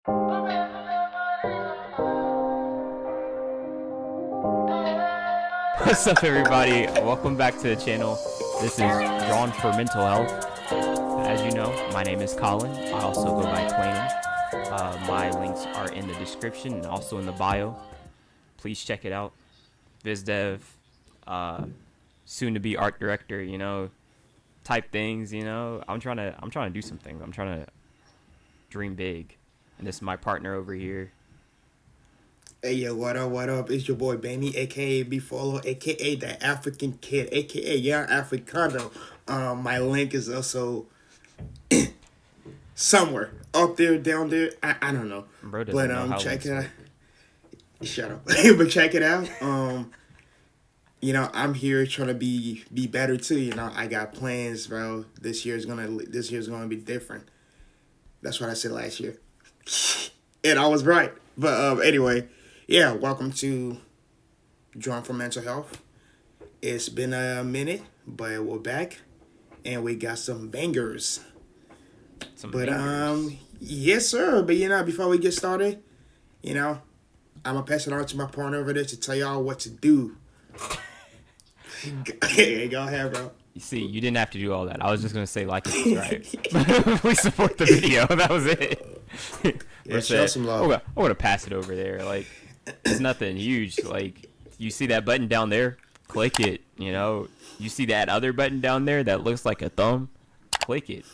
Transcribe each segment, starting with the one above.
What's up, everybody? Welcome back to the channel. This is Drawn for Mental Health. As you know, my name is Colin. I also go by Twainen. My links are in the description and also in the bio. Please check it out. VizDev, soon to be art director. Type things. I'm trying to do some things. I'm trying to dream big, and this is my partner over here. Hey yo, what up? It's your boy Benny, aka Befolo, aka the African Kid, aka Young Africano. My link is also somewhere up there, down there. I don't know, Bro doesn't but know how check it links out. work. Shut up, but check it out. I'm here trying to be better too. I got plans, bro. This year's gonna be different. That's what I said last year, and I was right. But anyway. Yeah, welcome to Drawn for Mental Health. It's been a minute, but we're back, and we got some bangers. Yes, sir. But before we get started, I'm gonna pass it on to my partner over there to tell y'all what to do. Hey, go ahead, bro. You see, you didn't have to do all that. I was just gonna say like and subscribe. Please support the video. That was it. Yeah, show some love. I'm gonna pass it over there. Like, it's nothing huge. Like, you see that button down there? Click it. You see that other button down there that looks like a thumb? Click it.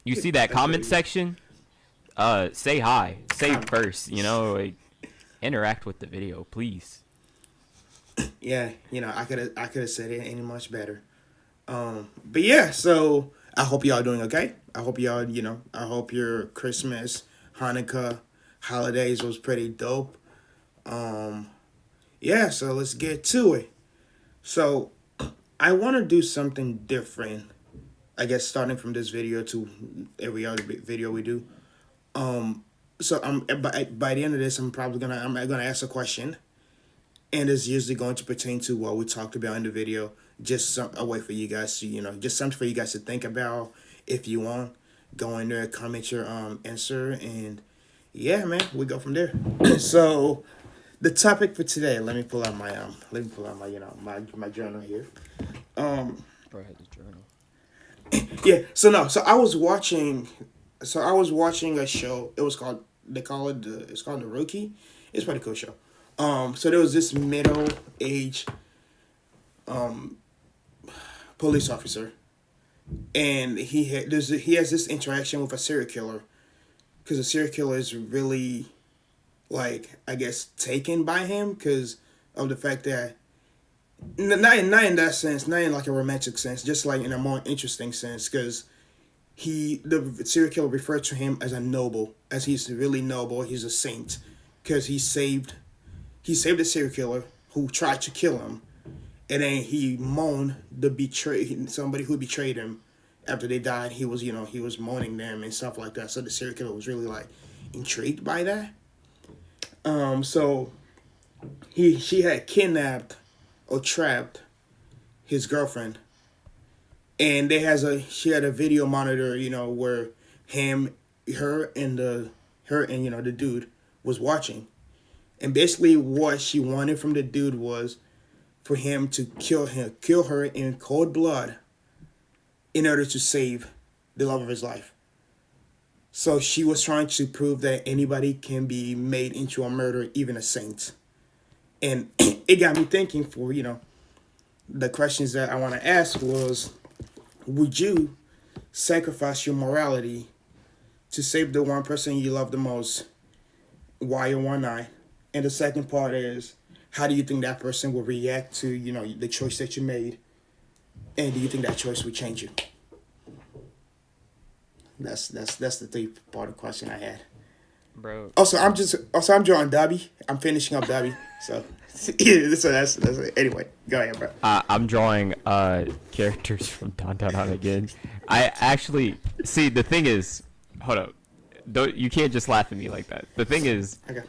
You see that comment section? Say hi. Say first. Like, interact with the video, please. Yeah, I could have said it any much better. But yeah, so I hope y'all doing okay. I hope y'all, I hope your Christmas, Hanukkah, holidays was pretty dope. Yeah, so let's get to it. So I want to do something different. I guess starting from this video to every other video we do. So by the end of this, I'm gonna ask a question, and it's usually going to pertain to what we talked about in the video. Just a way for you guys to just something for you guys to think about. If you want, go in there, comment your answer, and yeah, man, we go from there. So the topic for today. Let me pull out my my journal here. Bro, I had the journal. Yeah. So I was watching. So I was watching a show. It was called. It's called The Rookie. It's a pretty cool show. So there was this middle age police officer, and he has this interaction with a serial killer, because the serial killer is really, like, I guess, taken by him because of the fact that not in that sense, not in like a romantic sense, just like in a more interesting sense, because the serial killer referred to him as a noble, as he's really noble, he's a saint, because he saved the serial killer who tried to kill him, and then he mourned somebody who betrayed him after they died. He was mourning them and stuff like that. So the serial killer was really like intrigued by that. So she had kidnapped or trapped his girlfriend, and she had a video monitor, where her and the dude was watching, and basically what she wanted from the dude was for him to kill her in cold blood in order to save the love of his life. So she was trying to prove that anybody can be made into a murderer, even a saint. And it got me thinking for, the questions that I want to ask was, would you sacrifice your morality to save the one person you love the most? Why or why not? And the second part is, how do you think that person will react to, the choice that you made? And do you think that choice would change you? That's the three-part question I had. Bro. Also, I'm drawing Dobby. I'm finishing up Dobby. So that's it. Anyway, go ahead, bro. I'm drawing characters from Don Don Don again. I actually see, the thing is, hold up. You can't just laugh at me like that. The thing is, Okay.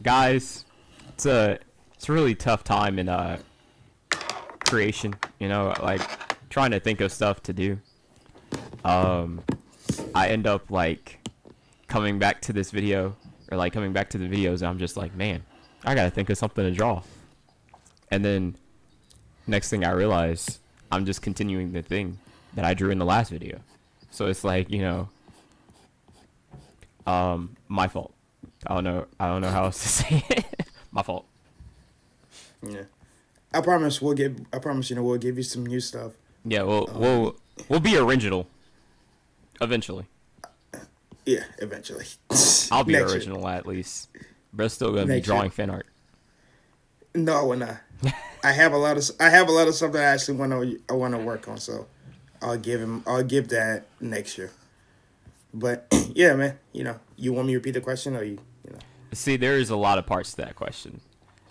Guys, it's a really tough time in creation, like trying to think of stuff to do. I end up like coming back to this video or like coming back to the videos, and I'm just like, man, I gotta think of something to draw. And then next thing I realize, I'm just continuing the thing that I drew in the last video. So it's like, my fault. I don't know how else to say it. My fault. Yeah. I promise we'll get. I promise we'll give you some new stuff. Yeah, we'll be original eventually. Yeah, eventually. I'll be Next original year. at least. Bro's still gonna be Next drawing year. fan art. No, we're not. I have a lot of stuff that I actually want to work on. So I'll give that next year. But yeah, man. You want me to repeat the question, or you know? See, there is a lot of parts to that question.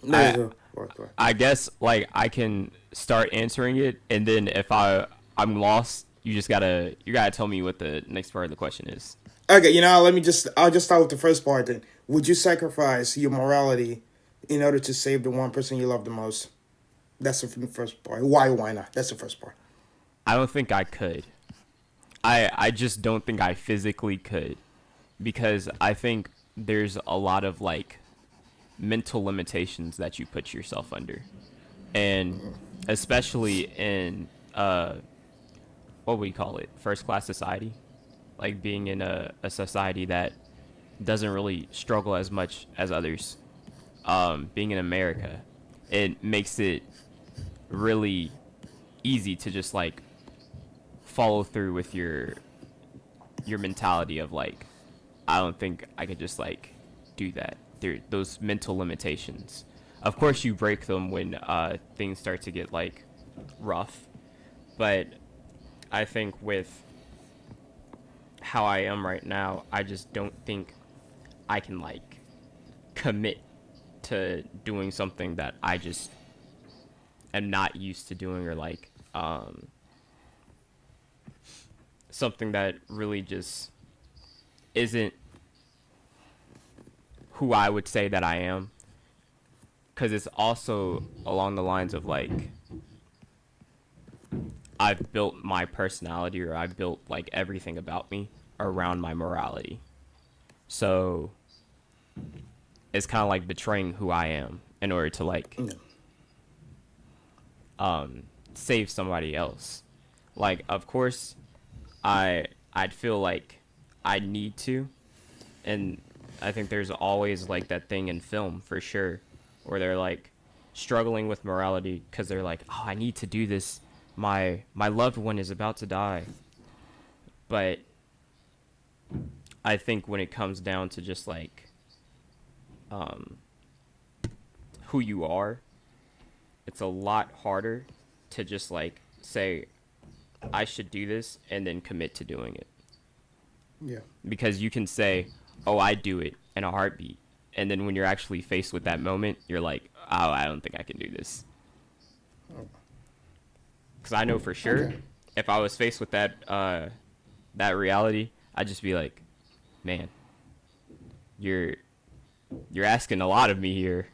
There's I a work. I guess like I can start answering it, and then if I'm lost, you gotta tell me what the next part of the question is. Okay, I'll just start with the first part then. Would you sacrifice your morality in order to save the one person you love the most? That's the first part. Why not? That's the first part. I don't think I could. I just don't think I physically could, because I think there's a lot of like mental limitations that you put yourself under, and especially in what we call it, first class society, like being in a society that doesn't really struggle as much as others. Being in America, it makes it really easy to just like follow through with your mentality of like, I don't think I could just like do that. There, those mental limitations. Of course, you break them when things start to get like rough, but I think with how I am right now, I just don't think I can like commit to doing something that I just am not used to doing, or like something that really just isn't who I would say that I am. Because it's also along the lines of like, I've built my personality, or I've built like everything about me around my morality. So it's kind of like betraying who I am in order to like save somebody else. Like, of course, I'd feel like I need to, and I think there's always like that thing in film for sure, where they're like struggling with morality because they're like, oh, I need to do this. My loved one is about to die. But I think when it comes down to just like who you are, it's a lot harder to just like say, I should do this and then commit to doing it. Yeah. Because you can say, oh, I do it in a heartbeat. And then when you're actually faced with that moment, you're like, oh, I don't think I can do this. Because I know for sure, if I was faced with that reality, I'd just be like, man, you're asking a lot of me here.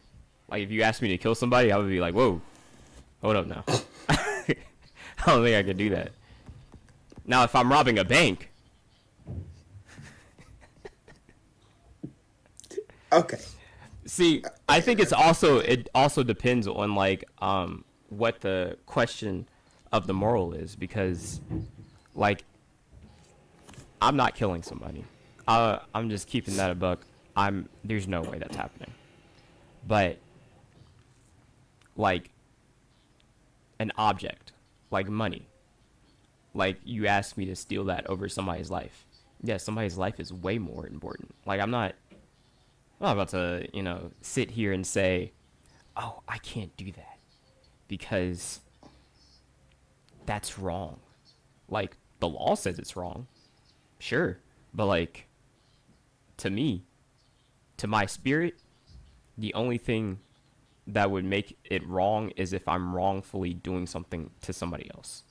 Like, if you asked me to kill somebody, I would be like, whoa, hold up now. I don't think I could do that. Now, if I'm robbing a bank, okay. see, I think it also depends on like what the question of the moral is, because like I'm not killing somebody. I'm just keeping that a buck. There's no way that's happening. But like an object, like money, like you asked me to steal that over somebody's life. Yeah, somebody's life is way more important. Like I'm not about to, sit here and say, oh, I can't do that because that's wrong. Like, the law says it's wrong. Sure. But, like, to me, to my spirit, the only thing that would make it wrong is if I'm wrongfully doing something to somebody else.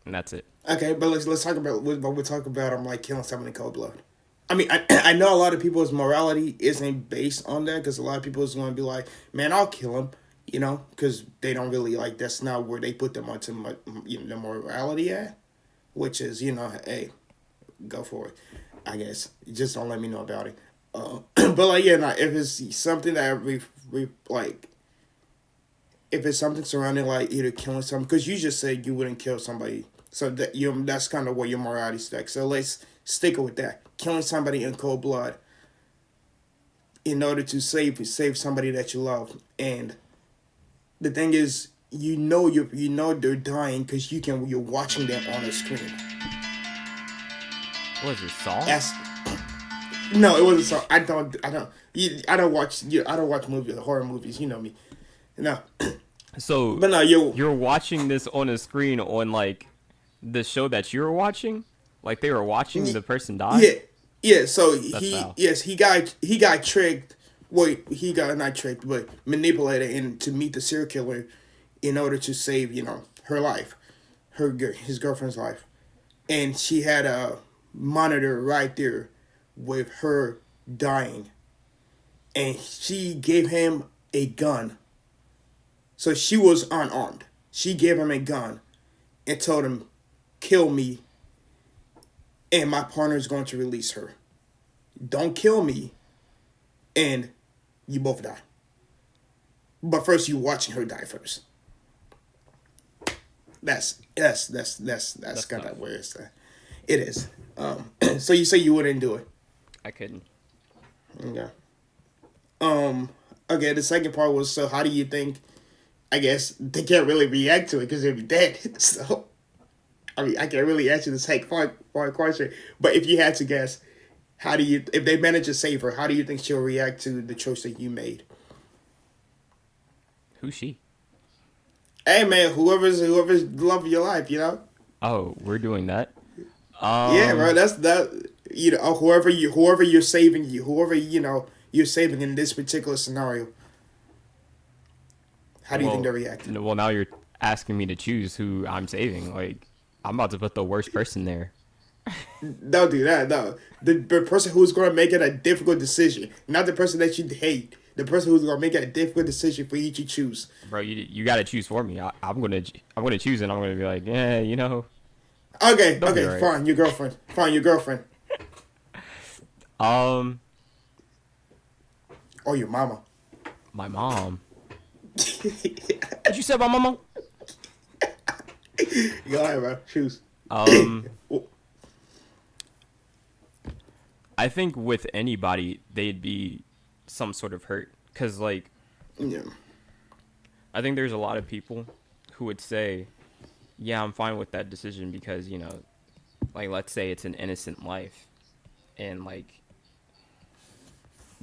And that's it. Okay, but let's talk about what we talk about. I'm like killing someone in cold blood. I mean, I know a lot of people's morality isn't based on that, because a lot of people is going to be like, man, I'll kill him, because they don't really like, that's not where they put them onto the morality at, which is, hey, go for it. I guess just don't let me know about it. But like yeah, nah, if it's something that like if it's something surrounding like either killing someone, because you just said you wouldn't kill somebody, so that's kind of what your morality stack. So let's stick with that. Killing somebody in cold blood in order to save somebody that you love, and the thing is, you know they're dying because you're watching them on the screen. What is it, Saw? As no, it wasn't so. I don't watch I don't watch movies, horror movies. You know me. No, So but no, you're watching this on a screen on like the show that you were watching? Like they were watching the person die? yeah, yeah. So That's foul. he got tricked. Wait, he got not tricked, but manipulated and to meet the serial killer in order to save her life, his girlfriend's life, and she had a monitor right there with her dying, and she gave him a gun. So she was unarmed. She gave him a gun and told him, "Kill me, and my partner is going to release her. Don't kill me, and you both die. But first, you watching her die first." That's That's kind tough. of where it is. So you say you wouldn't do it? I couldn't. Okay. Okay. The second part was, so how do you think? I guess they can't really react to it because they'll be dead. So I mean, I can't really answer the second part question. But if you had to guess, how do you, if they manage to save her, how do you think she'll react to the choice that you made? Who's she? Hey man, whoever's the love of your life, you know. Oh, we're doing that. Yeah, bro. Um, That's that. You know, whoever you're saving, whoever you're saving in this particular scenario. How do you think they well, react? well, now you're asking me to choose who I'm saving. Like, I'm about to put the worst person there. Don't do that. No, the person who's going to make it a difficult decision, not the person that you hate. The person who's going to make it a difficult decision for you to choose. Bro, you got to choose for me. I'm gonna choose and I'm gonna be like, yeah, Okay, they'll be okay, alright. fine. Your girlfriend. Fine, your girlfriend. Um, Or your mama. my mom. What you said about my mom? Go ahead, bro. Choose. Um, Oh, I think with anybody they'd be some sort of hurt, cause like yeah. I think there's a lot of people who would say, yeah, I'm fine with that decision because like let's say it's an innocent life, and like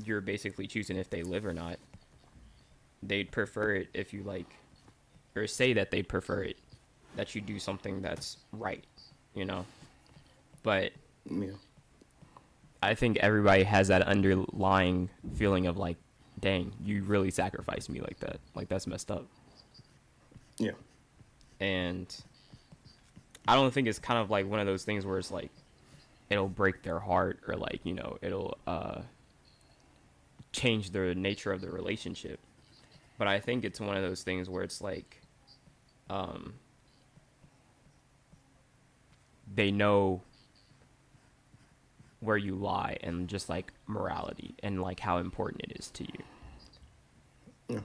you're basically choosing if they live or not. They'd prefer it if you like, or say that they'd prefer it that you do something that's right, you know. But Yeah. I think everybody has that underlying feeling of like, dang, you really sacrificed me like that. Like that's messed up. Yeah. And I don't think it's kind of like one of those things where it's like it'll break their heart or like, it'll change the nature of the relationship. But I think it's one of those things where it's like um they know where you lie and just like morality and like how important it is to you. Yeah.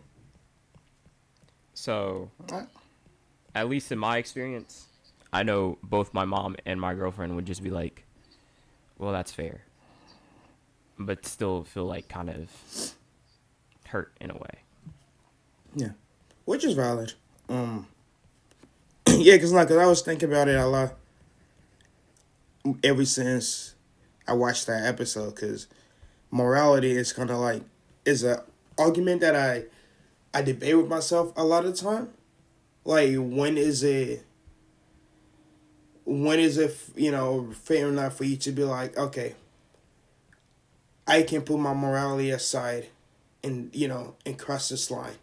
So, Alright. at least in my experience, I know both my mom and my girlfriend would just be like, "Well, that's fair," but still feel like kind of hurt in a way. Yeah. Which is valid. Yeah, cause I was thinking about it a lot ever since I watched that episode. Cause morality is kind of like is a argument that I debate with myself a lot of time. Like when is it fair enough for you to be like, okay, I can put my morality aside and and cross this line.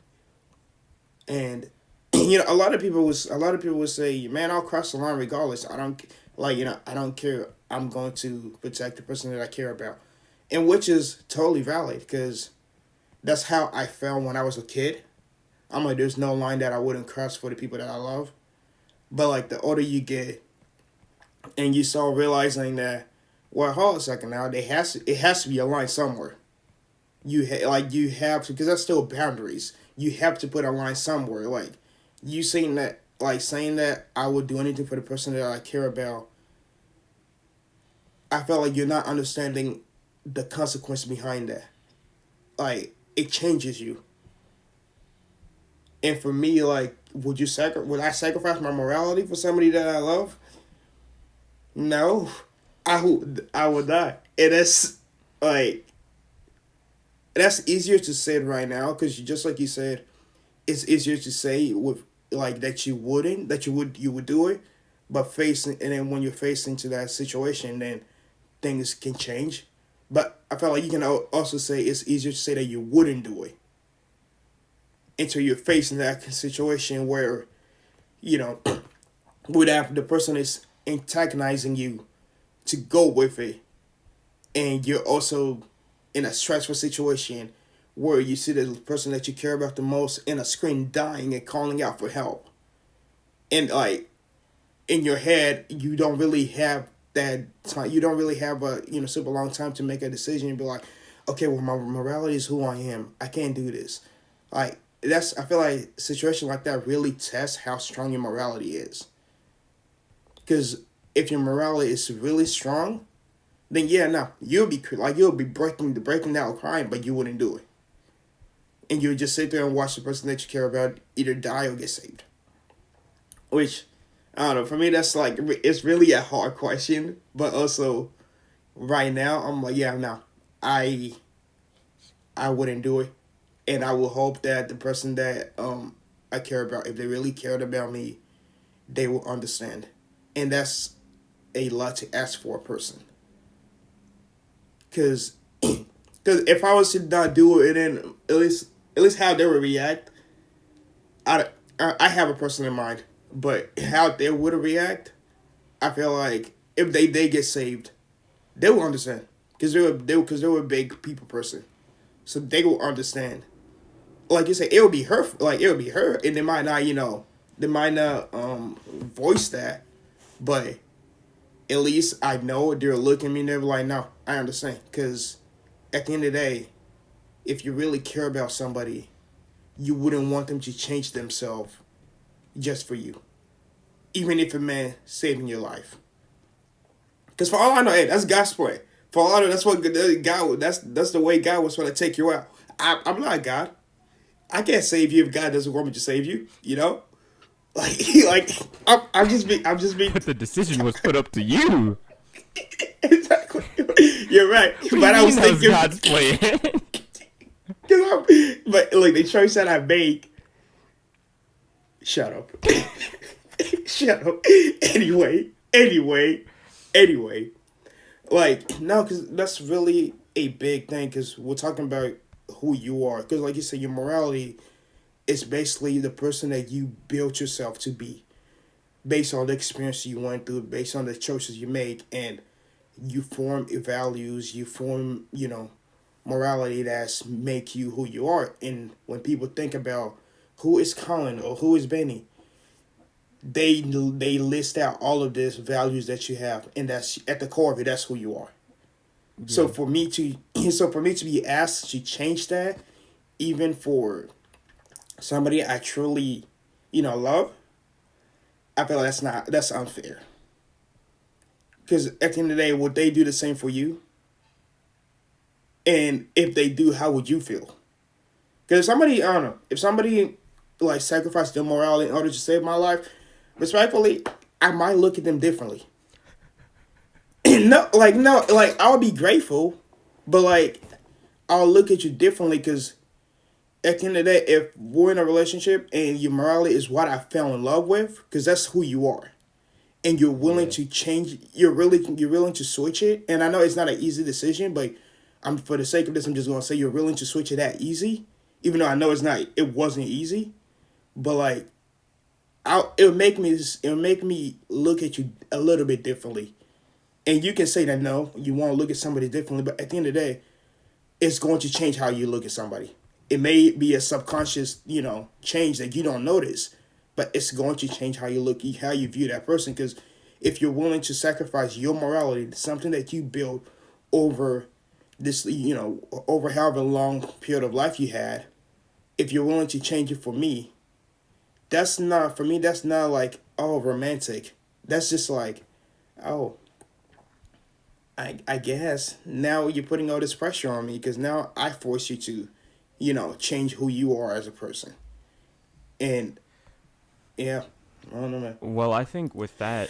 And a lot of people would say, man, I'll cross the line regardless. I don't I don't care. I'm going to protect the person that I care about, and which is totally valid because that's how I felt when I was a kid. I'm like, there's no line that I wouldn't cross for the people that I love. But like the older you get, and you start realizing that Well, hold on a second now. It has to be aligned somewhere. You have to, because that's still boundaries. You have to put a line somewhere. Like you saying that I would do anything for the person that I care about. I felt like you're not understanding the consequence behind that. Like it changes you. And for me, like, would I sacrifice my morality for somebody that I love? No, I would not. And like that's easier to say right now because just like you said, it's easier to say with like that you would do it, but facing and then when you're facing to that situation, then things can change. But I felt like you can also say it's easier to say that you wouldn't do it until you're facing that situation where you know would have the person is antagonizing you to go with it, and you're also in a stressful situation where you see the person that you care about the most in a screen dying and calling out for help, and like in your head you don't really have that time. You don't really have a super long time to make a decision and be like, okay, well my morality is who I am. I can't do this. Like that's I feel like a situation like that really tests how strong your morality is. Because if your morality is really strong, then yeah, no, you'll be breaking down crying, but you wouldn't do it, and you would just sit there and watch the person that you care about either die or get saved. Which I don't know. For me, that's like it's really a hard question, but also right now I'm like, yeah, no, I I wouldn't do it, and I will hope that the person that I care about, if they really cared about me, they will understand, and that's a lot to ask for a person. Cause, cause if I was to not do it, then at least how they would react, I I have a person in mind, but how they would react, I feel like if they get saved, they will understand, cause because they were a big people person, so they will understand. Like you say, it will be her, like it will be her, and they might not voice that, but at least I know they're looking at me and they're like, no, I understand. Because at the end of the day, if you really care about somebody, you wouldn't want them to change themselves just for you, even if it meant saving your life. Because for all I know, hey, that's God's way. For all I know, that's what God. That's the way God was trying to take you out. I'm not God. I can't save you if God doesn't want me to save you. You know, like like I'm just being But the decision was put up to you. exactly. You're right, What do you but I mean was that was thinking, God's plan? but like the choice that I made. Shut up. Shut up. Anyway. Like no, because that's really a big thing. Because we're talking about who you are. Because like you said, your morality is basically the person that you built yourself to be, based on the experience you went through, based on the choices you make, and you form values, you form, morality that's make you who you are. And when people think about who is Colin or who is Benny, they list out all of these values that you have, and that's at the core of it. That's who you are. So Yeah. for me to be asked to change that, even for somebody I truly, love, I feel like that's unfair. Because at the end of the day, would they do the same for you? And if they do, how would you feel? Because if somebody, I don't know, if somebody like sacrificed their morality in order to save my life, respectfully, I might look at them differently. No, like I'll be grateful, but like I'll look at you differently because at the end of the day, if we're in a relationship and your morality is what I fell in love with, because that's who you are, and you're willing Yeah. to change, you're willing to switch it. And I know it's not an easy decision, but I'm for the sake of this, I'm just gonna say you're willing to switch it that easy, even though I know it wasn't easy, but like it'll make me look at you a little bit differently. And you can say that no, you want to look at somebody differently, but at the end of the day, it's going to change how you look at somebody. It may be a subconscious, change that you don't notice, but it's going to change how you look, how you view that person. Because if you're willing to sacrifice your morality, something that you built over this, over however long period of life you had, if you're willing to change it for me, that's not, for me, that's not like, oh, romantic. That's just like, oh, I guess now you're putting all this pressure on me because now I force you to, change who you are as a person. And yeah, I don't know, man. Well, I think with that,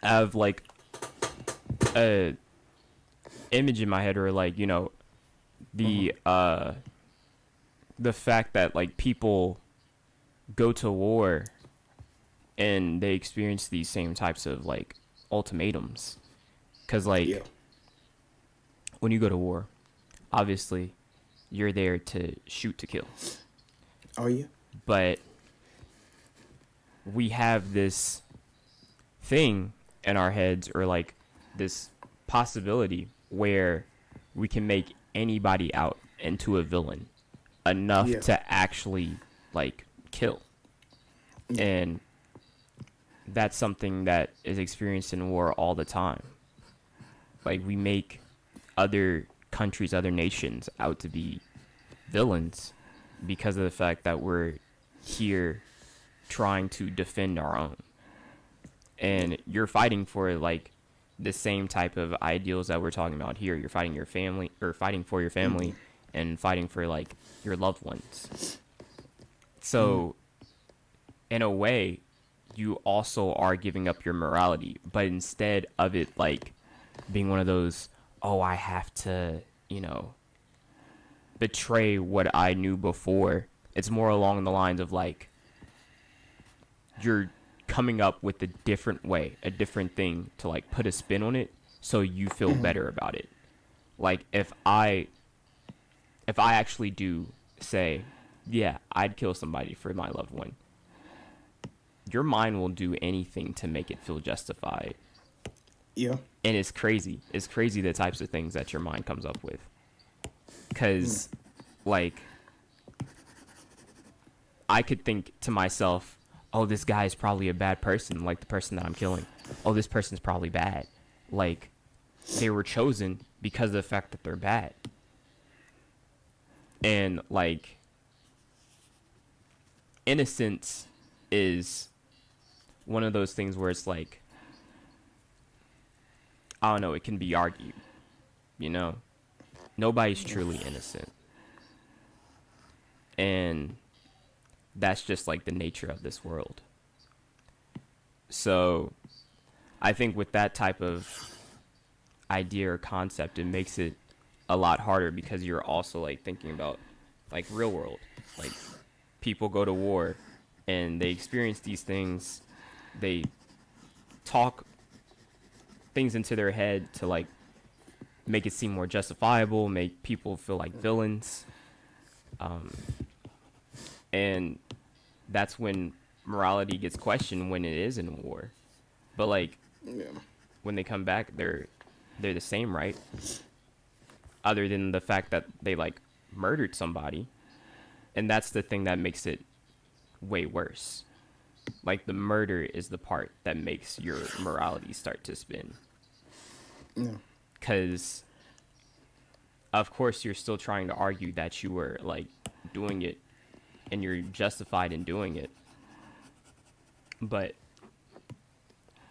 I have like a image in my head, or like Mm-hmm. the fact that like people go to war and they experience these same types of like ultimatums, because Yeah. like when you go to war, obviously you're there to shoot to kill, Are you? but we have this thing in our heads, or like this possibility where we can make anybody out into a villain enough Yeah. to actually like kill. Yeah. And that's something that is experienced in war all the time. Like we make other countries, other nations out to be villains because of the fact that we're here trying to defend our own. And you're fighting for like the same type of ideals that we're talking about here. You're fighting your family, or fighting for your Mm-hmm. family, and fighting for like your loved ones. Mm-hmm. So in a way, you also are giving up your morality, but instead of it like being one of those, oh, I have to, you know, betray what I knew before. It's more along the lines of like you're coming up with a different way, a different thing to like put a spin on it so you feel Mm-hmm. better about it. Like if I actually do say, yeah, I'd kill somebody for my loved one, your mind will do anything to make it feel justified. Yeah. And it's crazy. It's crazy the types of things that your mind comes up with. Cuz like I could think to myself, oh, this guy is probably a bad person, like the person that I'm killing. Oh, this person's probably bad. Like they were chosen because of the fact that they're bad. And like innocence is one of those things where it's like, I don't know, it can be argued, you know? Nobody's truly innocent. And that's just like the nature of this world. So I think with that type of idea or concept, it makes it a lot harder because you're also like thinking about like real world. Like people go to war and they experience these things. They talk things into their head to like make it seem more justifiable, make people feel like villains. Um, and that's when morality gets questioned when it is in war. But like Yeah. when they come back, they're the same, right? Other than the fact that they like murdered somebody, and that's the thing that makes it way worse. Like the murder is the part that makes your morality start to spin, Yeah. because of course you're still trying to argue that you were like doing it and you're justified in doing it, but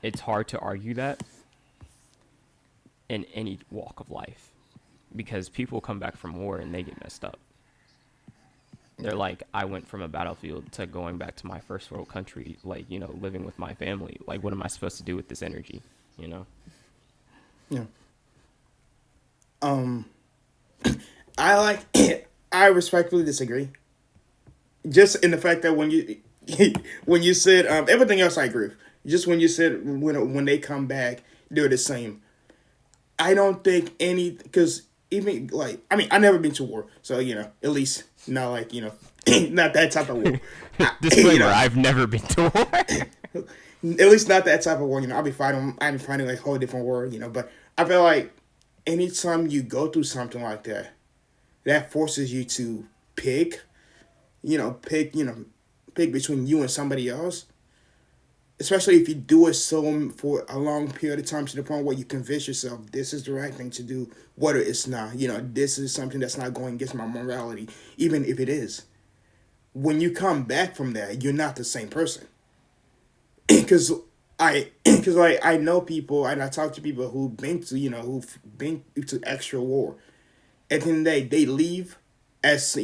it's hard to argue that in any walk of life because people come back from war and they get messed up. They're like, I went from a battlefield to going back to my first world country, like, you know, living with my family. Like, what am I supposed to do with this energy? You know? Yeah. Um, I like. I respectfully disagree. Just in the fact that when you when you said everything else, I agree with. Just when you said when they come back, they're the same. I don't think any, because even like, I mean, I never been to war, so at least not like not that type of war. Disclaimer, I've never been to war. At least not that type of war. I'll be fighting like a whole different war. But I feel like anytime you go through something like that, that forces you to pick, pick between you and somebody else. especially if you do it so for a long period of time to the point where you convince yourself this is the right thing to do, whether it's not. This is something that's not going against my morality, even if it is. When you come back from that, you're not the same person. Because because I know people and I talk to people who've been to who've been to extra war. At the end of the day, they leave as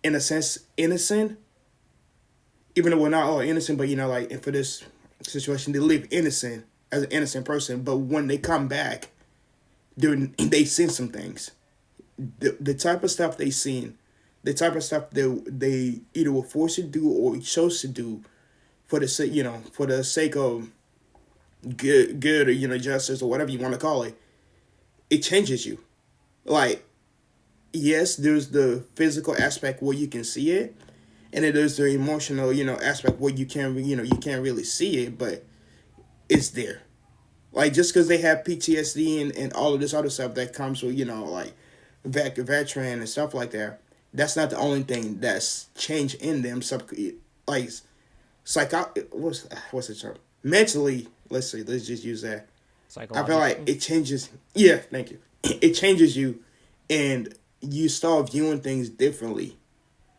in a sense innocent, even though we're not all innocent. But like for this situation, they live innocent as an innocent person. But when they come back, they seen some things. The type of stuff they seen, the type of stuff they either were forced to do or chose to do for the sake for the sake of good or justice or whatever you want to call it. It changes you. Like, yes, there's the physical aspect where you can see it, and then there's the emotional aspect where you can't really see it, but it's there. Like, just because they have PTSD and all of this other stuff that comes with like veteran and stuff like that, that's not the only thing that's changed in them. Like what's the term? Mentally, let's see. Let's just use that. I feel like Psychologically. it changes. Yeah, thank you. It changes you, and you start viewing things differently.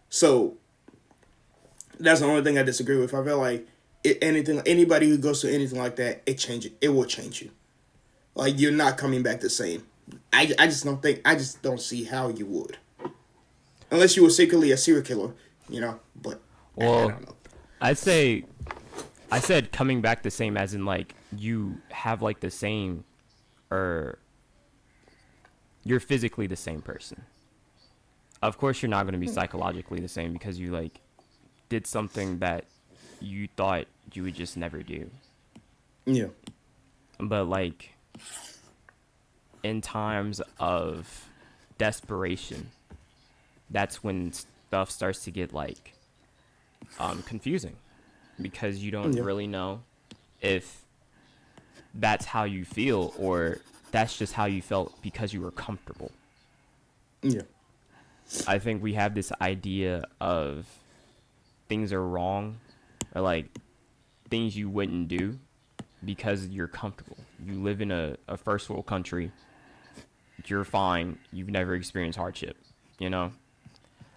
So that's the only thing I disagree with. I feel like anybody who goes through anything like that, it will change you. Like, you're not coming back the same. I just don't think. I just don't see how you would, unless you were secretly a serial killer. But I Well, don't know. I'd say I said coming back the same as in like you have like the same or you're physically the same person. Of course you're not going to be psychologically the same because you like did something that you thought you would just never do. Yeah. But like in times of desperation, that's when stuff starts to get like confusing because you don't Yeah. really know if that's how you feel or that's just how you felt because you were comfortable. Yeah. I think we have this idea of things are wrong or like things you wouldn't do because you're comfortable. You live in a first world country, you're fine, you've never experienced hardship, you know?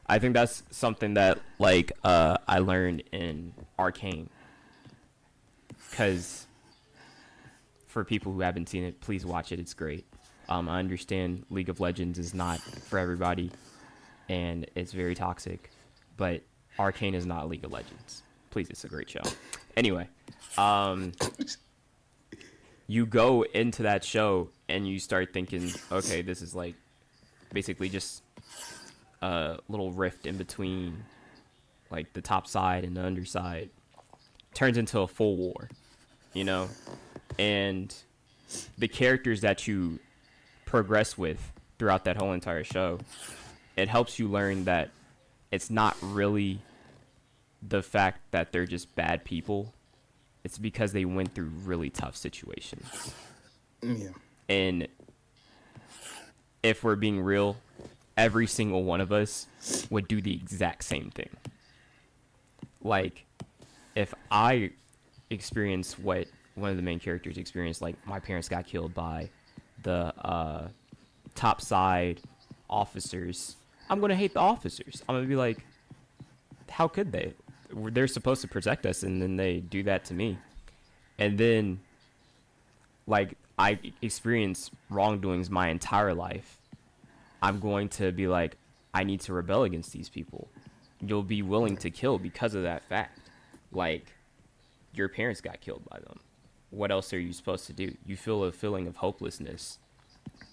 I think that's something that like I learned in Arcane because for people who haven't seen it, please watch it. It's great. I understand League of Legends is not for everybody, and it's very toxic, but Arcane is not League of Legends. Please, it's a great show. Anyway, um, you go into that show and you start thinking, okay, this is like basically just a little rift in between like the top side and the underside turns into a full war, you know? And the characters that you progress with throughout that whole entire show, it helps you learn that it's not really the fact that they're just bad people. It's because they went through really tough situations. Yeah. And if we're being real, every single one of us would do the exact same thing. Like, if I experience what one of the main characters experienced, like my parents got killed by the top side officers, I'm gonna hate the officers. I'm gonna be like, how could they? They're supposed to protect us, and then they do that to me. And then, like, I experience wrongdoings my entire life. I'm going to be like, I need to rebel against these people. You'll be willing to kill because of that fact. Like, your parents got killed by them. What else are you supposed to do? You feel a feeling of hopelessness.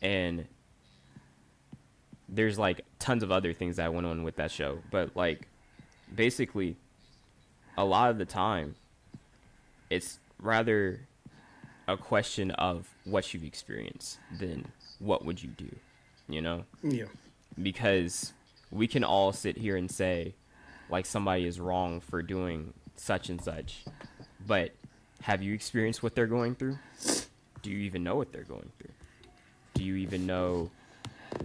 And there's like tons of other things that went on with that show. But like, basically, a lot of the time, it's rather a question of what you've experienced than what would you do, you know? Yeah. Because we can all sit here and say, like, somebody is wrong for doing such and such, but have you experienced what they're going through? Do you even know what they're going through? Do you even know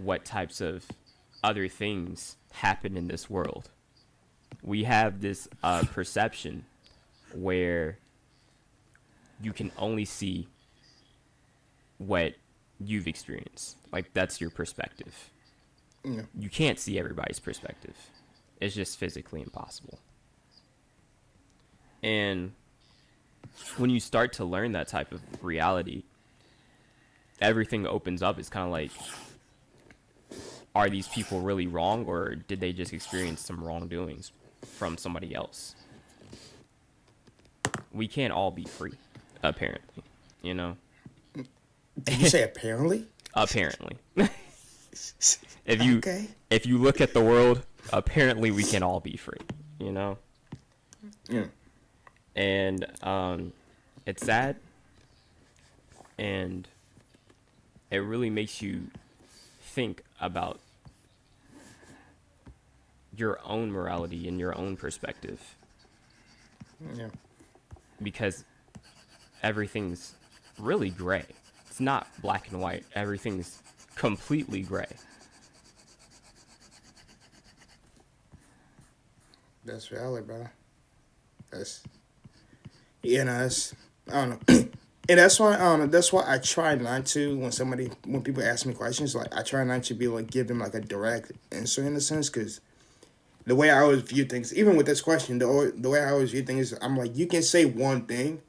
what types of other things happen in this world? We have this perception where you can only see what you've experienced. Like, that's your perspective. Yeah. You can't see everybody's perspective. It's just physically impossible. And when you start to learn that type of reality, everything opens up. It's kind of like, are these people really wrong, or did they just experience some wrongdoings from somebody else? We can't all be free, apparently. You know? Did you say apparently? Apparently. If you Okay. if you look at the world, apparently we can all be free, you know? Yeah. And it's sad, and it really makes you think about your own morality and your own perspective, Yeah. because everything's really gray. It's not black and white. Everything's completely gray. That's reality, brother. That's that's I don't know. And that's why I try not to when people ask me questions, like I try not to be like give them like a direct answer in a sense, because the way I always view things, even with this question, the way I always view things, I'm like, you can say one thing,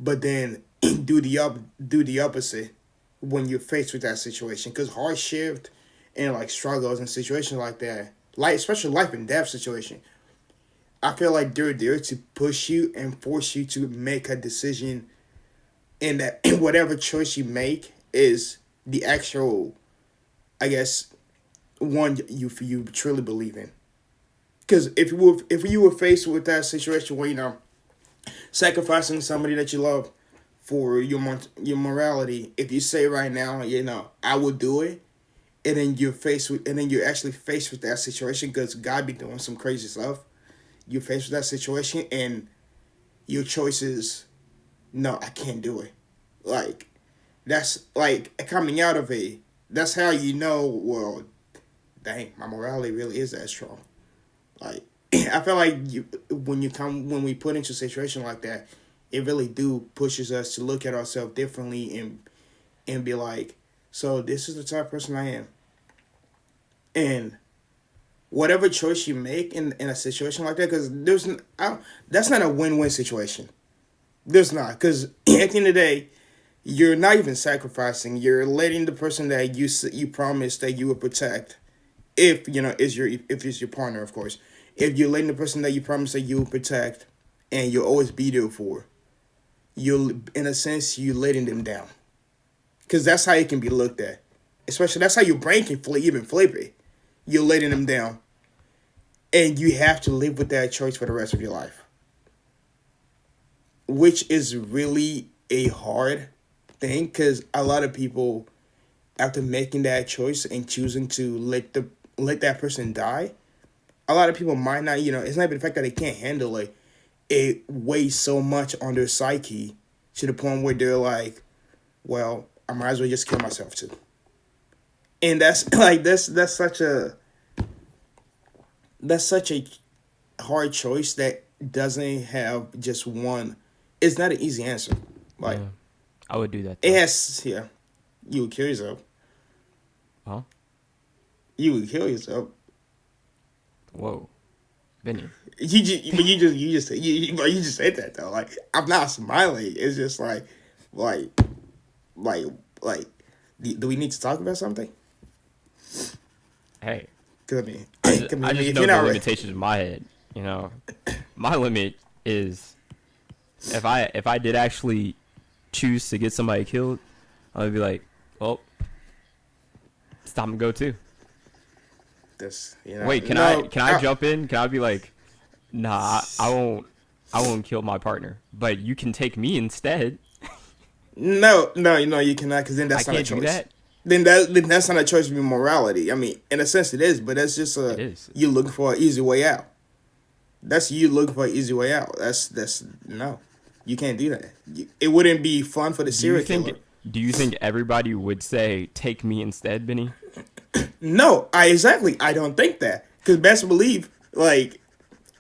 but then do the opposite when you're faced with that situation, because hardship and like struggles and situations like that, like especially life and death situation, I feel like they're there to push you and force you to make a decision, and that whatever choice you make is the actual, I guess, one you truly believe in. Because if you were faced with that situation where sacrificing somebody that you love for your morality, if you say right now, I would do it, and then you're actually faced with that situation because God be doing some crazy stuff. You're faced with that situation, and your choice is, no, I can't do it. Like, that's like coming out of it. That's how you know. Well, dang, my morality really is that strong. Like, I feel like when we put into a situation like that, it really do pushes us to look at ourselves differently and be like, so this is the type of person I am, and whatever choice you make in a situation like that, because that's not a win-win situation. There's not, because at the end of the day, you're not even sacrificing. You're letting the person that you promised that you would protect, if if it's your partner, of course. If you're letting the person that you promised that you would protect, and you'll always be there for, you're in a sense you letting them down, because that's how it can be looked at. Especially that's how your brain can even flip it. You're letting them down, and you have to live with that choice for the rest of your life, which is really a hard thing, because a lot of people, after making that choice and choosing to let that person die, a lot of people might not, it's not even the fact that they can't handle it. It weighs so much on their psyche to the point where they're like, well, I might as well just kill myself too. And that's like that's such a hard choice that doesn't have just one. It's not an easy answer. Like, Yeah. I would do that. it has, you would kill yourself. Huh? You would kill yourself. Whoa, Benny. You just said that though. Like, I'm not smiling. It's just like, like, do we need to talk about something? Hey, Cause I mean, I just if know you're the not ready, limitations in my head. My limit is if I did actually choose to get somebody killed, I'd be like, well, it's time to go too. this, Wait, can I jump in? Can I be like, nah, I won't kill my partner, but you can take me instead. No, you cannot, because then I that's not a can't choice. do that. Then that's not a choice of your morality. I mean, in a sense, it is, but that's just It is. you looking for an easy way out. That's you looking for an easy way out. That's no, you can't do that. It wouldn't be fun for the serial killer. Do you think everybody would say, take me instead, Benny? No, I don't think that, because best believe, like,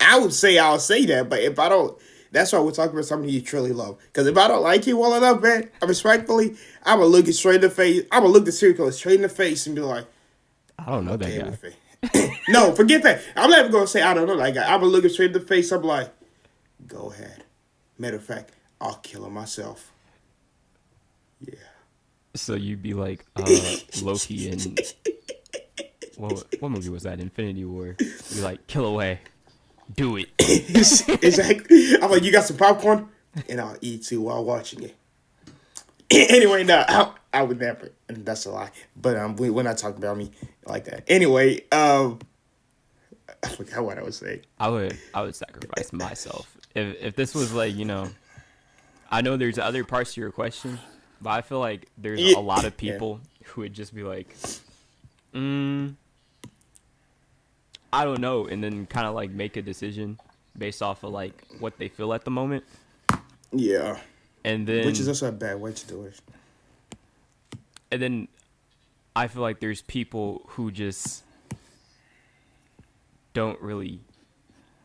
I'll say that, but if I don't, That's why we're talking about somebody you truly love. Because if I don't like you well enough, man, I respectfully, I'm gonna look you straight in the face. I'm gonna look the serial killer straight in the face and be like, I don't know that okay guy. with it. No, forget that. I'm never gonna say I don't know that guy. I'm gonna look him straight in the face. I'm like, go ahead. Matter of fact, I'll kill him myself. Yeah. So you'd be like Loki in what movie was that? Infinity War. You're like, kill away, do it. Exactly. I'm like, you got some popcorn, and I'll eat too while watching it. Anyway, no, I would never. And that's a lie. But we're not talking about me like that. Anyway, I forgot what I was saying. I would sacrifice myself if this was like, you know. I know there's other parts to your question, but I feel like there's a lot of people who would just be like, I don't know, and then kind of like make a decision based off of like what they feel at the moment. Yeah. And then, which is also a bad way to do it. And then I feel like there's people who just don't really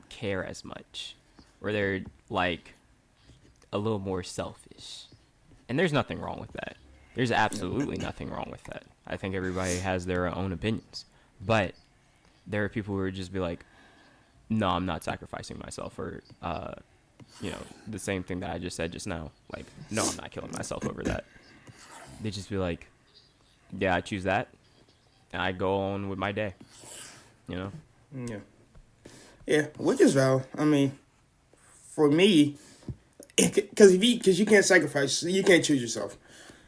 care as much, or they're like a little more selfish. And there's nothing wrong with that. There's absolutely nothing wrong with that. I think everybody has their own opinions. But there are people who would just be like, no, I'm not sacrificing myself, or you know, the same thing that I just said just now. Like, no, I'm not killing myself over that. They just be like, yeah, I choose that, and I go on with my day. You know? Yeah. Yeah, which is valid. I mean, for me, because you can't sacrifice, you can't choose yourself.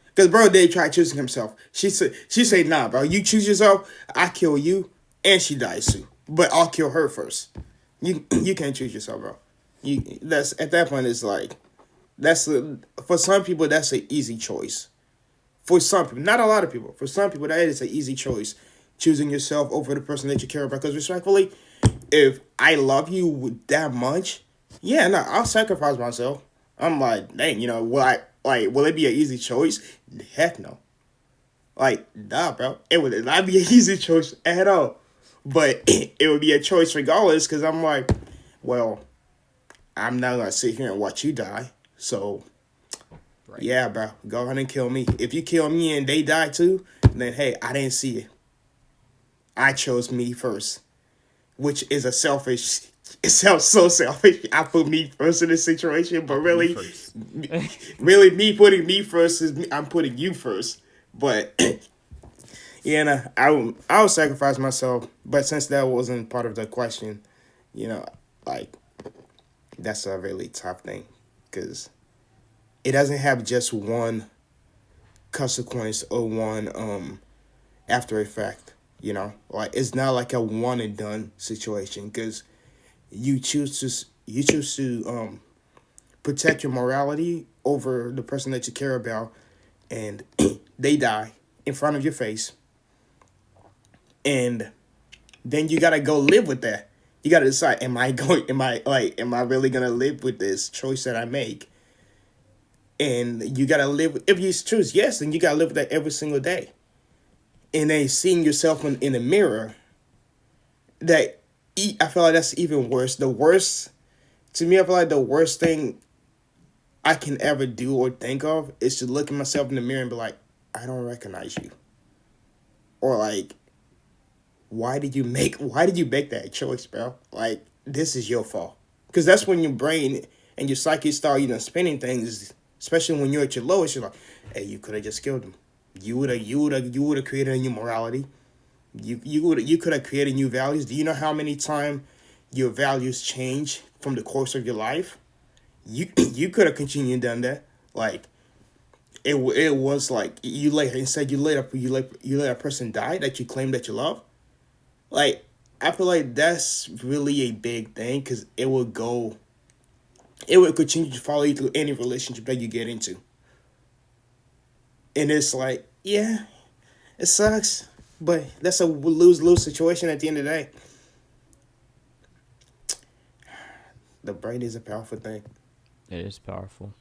Because bro did try choosing himself. She said, nah, bro, you choose yourself, I kill you, and she dies too. But I'll kill her first. You can't choose yourself, bro. That's at that point, it's like, for some people that's an easy choice. For some people, not a lot of people. For some people, that is an easy choice, choosing yourself over the person that you care about. Because respectfully, if I love you that much, yeah, no, I'll sacrifice myself. I'm like, dang, you know, will it be an easy choice? Heck no. Like, nah, bro. It would not be an easy choice at all. But it would be a choice regardless, because I'm like, well, I'm not going to sit here and watch you die. So, right. Yeah, bro, go ahead and kill me. If you kill me and they die too, then hey, I didn't see it. I chose me first, which is a selfish. It sounds so selfish. I put me first in this situation, but really, really, me putting me first is I'm putting you first. But yeah, no, I would sacrifice myself. But since that wasn't part of the question, you know, like that's a really tough thing, because it doesn't have just one consequence or one after effect. You know, like it's not like a one and done situation, because you choose to protect your morality over the person that you care about, and they die in front of your face, and then you gotta go live with that. You gotta decide: am I really gonna live with this choice that I make? And you gotta live. If you choose yes, then you gotta live with that every single day. And then seeing yourself in the mirror, I feel like that's even worse. To me, I feel like the worst thing I can ever do or think of is to look at myself in the mirror and be like, I don't recognize you. Or like, why did you make that choice, bro? Like, this is your fault. Because that's when your brain and your psyche start, spinning things, especially when you're at your lowest. You're like, hey, you could have just killed him. You would have created a new morality. You could have created new values. Do you know how many times your values change from the course of your life? You could have continued and done that. Like, it was like you let a person die that you claim that you love. Like, I feel like that's really a big thing, because it will continue to follow you through any relationship that you get into. And it's like, yeah, it sucks, but that's a lose-lose situation at the end of the day. The brain is a powerful thing. It is powerful.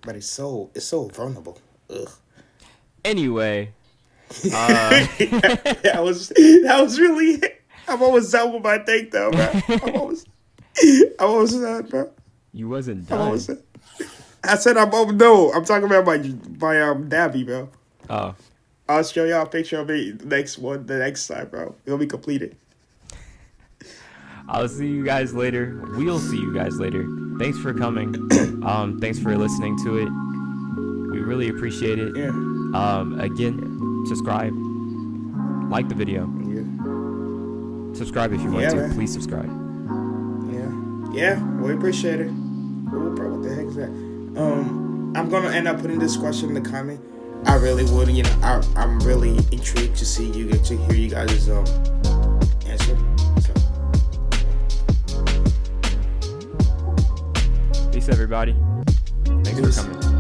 But it's so vulnerable. Ugh. Anyway. that was really... I'm almost done with my thing, though, bro. I'm almost done, bro. You wasn't I'm done. almost done. I said I'm talking about my Dabby, bro. Oh, I'll show y'all a picture of it the next time, bro. It'll be completed. I'll see you guys later. We'll see you guys later. Thanks for coming. Thanks for listening to it. We really appreciate it. Yeah. Again, subscribe. Like the video. Yeah. Subscribe if you want Yeah, to. man. Please subscribe. Yeah, we appreciate it. Oh, bro, what the heck is that? I'm gonna end up putting this question in the comment. I really would, I'm really intrigued to see to hear you guys' answer. So. Peace, everybody. Thanks for coming.